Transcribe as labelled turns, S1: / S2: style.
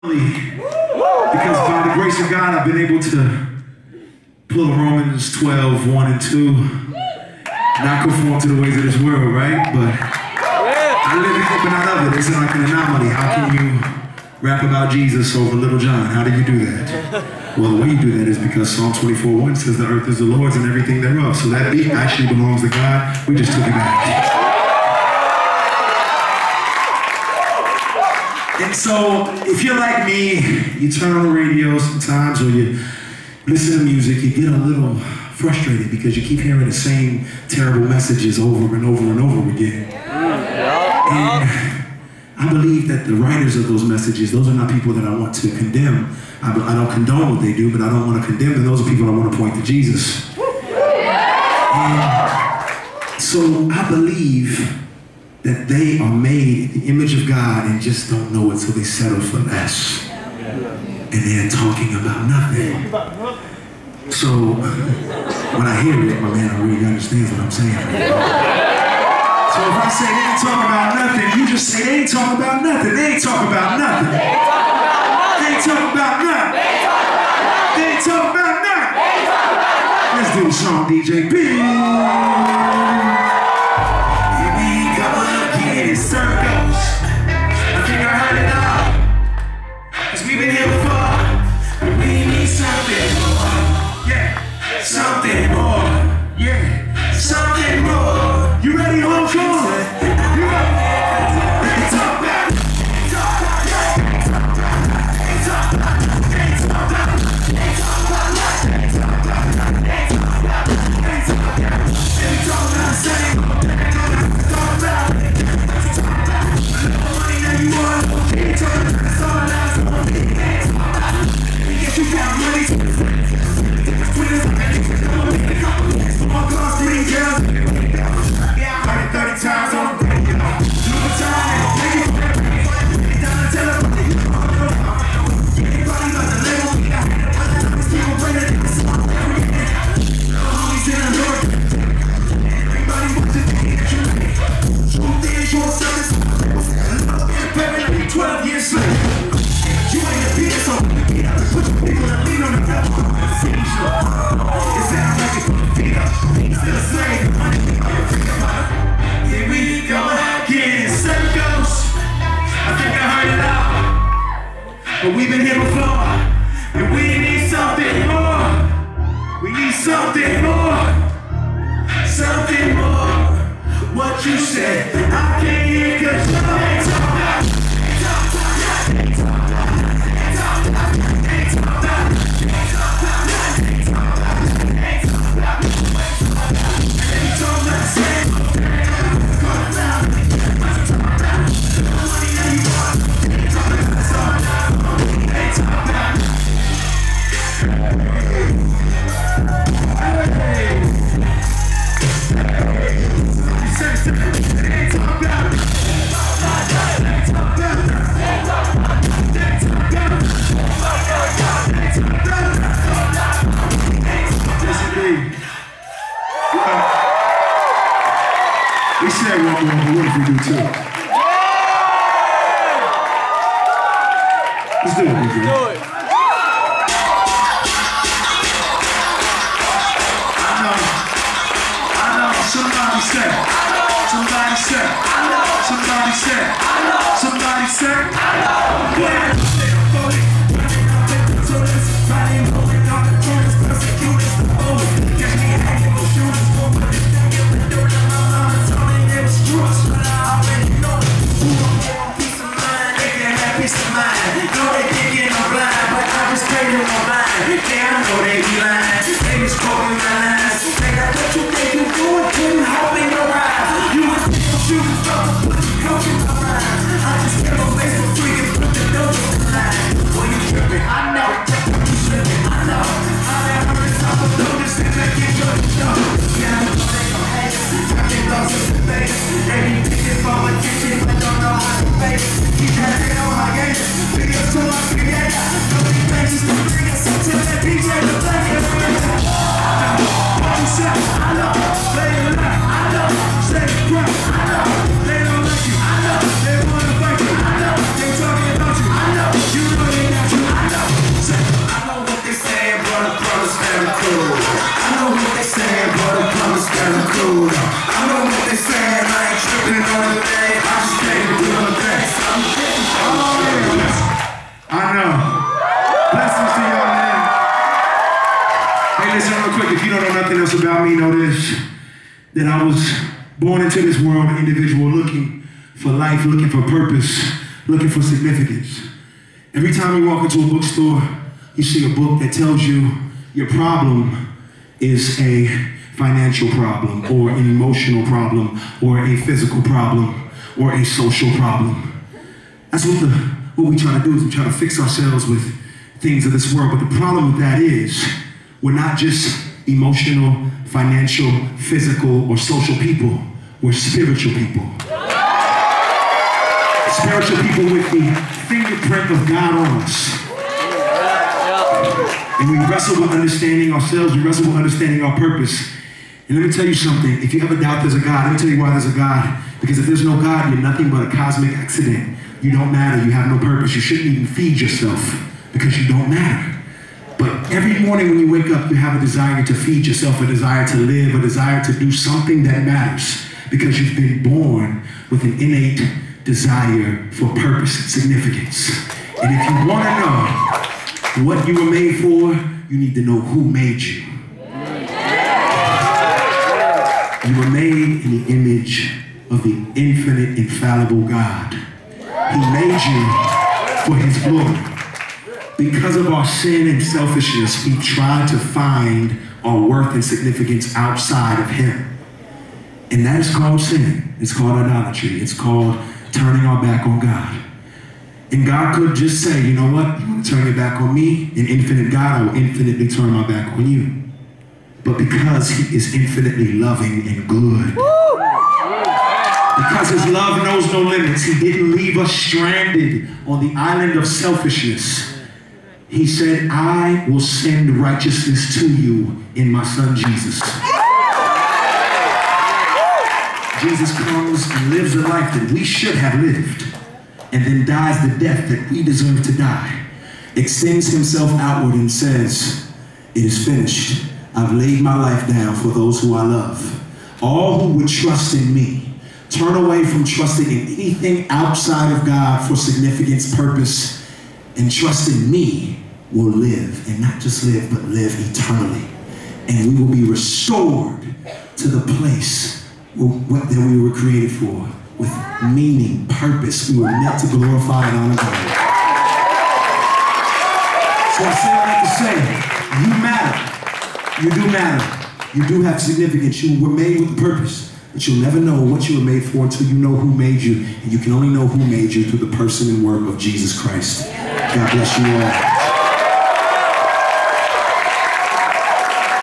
S1: Because by the grace of God, I've been able to pull Romans 12, 1 and 2. Not conform to the ways of this world, right? But I live in it, but I love it. It's like an anomaly. How can you rap about Jesus over Little John? How do you do that? Well, the way you do that is because Psalm 24:1 says the earth is the Lord's and everything thereof. So that beat actually belongs to God. We just took it back. And so, if you're like me, you turn on the radio sometimes or you listen to music, you get a little frustrated because you keep hearing the same terrible messages over and over and over again. And I believe that the writers of those messages, those are not people that I want to condemn. I don't condone what they do, but I don't want to condemn them. Those are people I want to point to Jesus. And so I believe that they are made in the image of God and just don't know it, so they settle for less. And they're talking about nothing. So when I hear it, my man already understands what I'm saying. So if I say they ain't talking about nothing, you just say they ain't talking about nothing. They ain't talking about nothing. They ain't talking about nothing. They ain't talking about nothing. Let's do the song, DJ B. Circles, I think I heard it all. Cause we've been here before, but we need something more. Yeah, something more. Yeah, something more. You ready, hold on? You ready? Let's talk about it. But we've been here before, and we need something more. We need something more. Something more. What you said, I can't hear cause you ain't talking about. We said one more, but what if we do two? Let's do it, DJ. Do it. I know, somebody said, somebody said, somebody said, somebody said, yeah. You know if you don't know nothing else about me, know this, that I was born into this world an individual looking for life, looking for purpose, looking for significance. Every time you walk into a bookstore, you see a book that tells you your problem is a financial problem, or an emotional problem, or a physical problem, or a social problem. That's what we try to do, is we try to fix ourselves with things of this world. But the problem with that is we're not just emotional, financial, physical, or social people. We're spiritual people. Spiritual people with the fingerprint of God on us. And we wrestle with understanding ourselves, we wrestle with understanding our purpose. And let me tell you something, if you ever doubt there's a God, let me tell you why there's a God. Because if there's no God, you're nothing but a cosmic accident. You don't matter, you have no purpose. You shouldn't even feed yourself, because you don't matter. But every morning when you wake up, you have a desire to feed yourself, a desire to live, a desire to do something that matters, because you've been born with an innate desire for purpose and significance. And if you want to know what you were made for, you need to know who made you. You were made in the image of the infinite, infallible God. He made you for his glory. Because of our sin and selfishness, we try to find our worth and significance outside of him. And that is called sin. It's called idolatry. It's called turning our back on God. And God could just say, you know what? You want to turn your back on me? An infinite God, I will infinitely turn my back on you. But because he is infinitely loving and good, because his love knows no limits, he didn't leave us stranded on the island of selfishness. He said, I will send righteousness to you in my son Jesus. Jesus comes and lives a life that we should have lived, and then dies the death that we deserve to die, extends himself outward and says, it is finished. I've laid my life down for those who I love. All who would trust in me, turn away from trusting in anything outside of God for significance, purpose, and trust in me will live, and not just live, but live eternally. And we will be restored to the place that we were created for, with meaning, purpose. We were meant to glorify and honor God. So I say all that to say, you matter. You do matter. You do have significance. You were made with a purpose. But you'll never know what you were made for until you know who made you. And you can only know who made you through the person and work of Jesus Christ. God bless you all.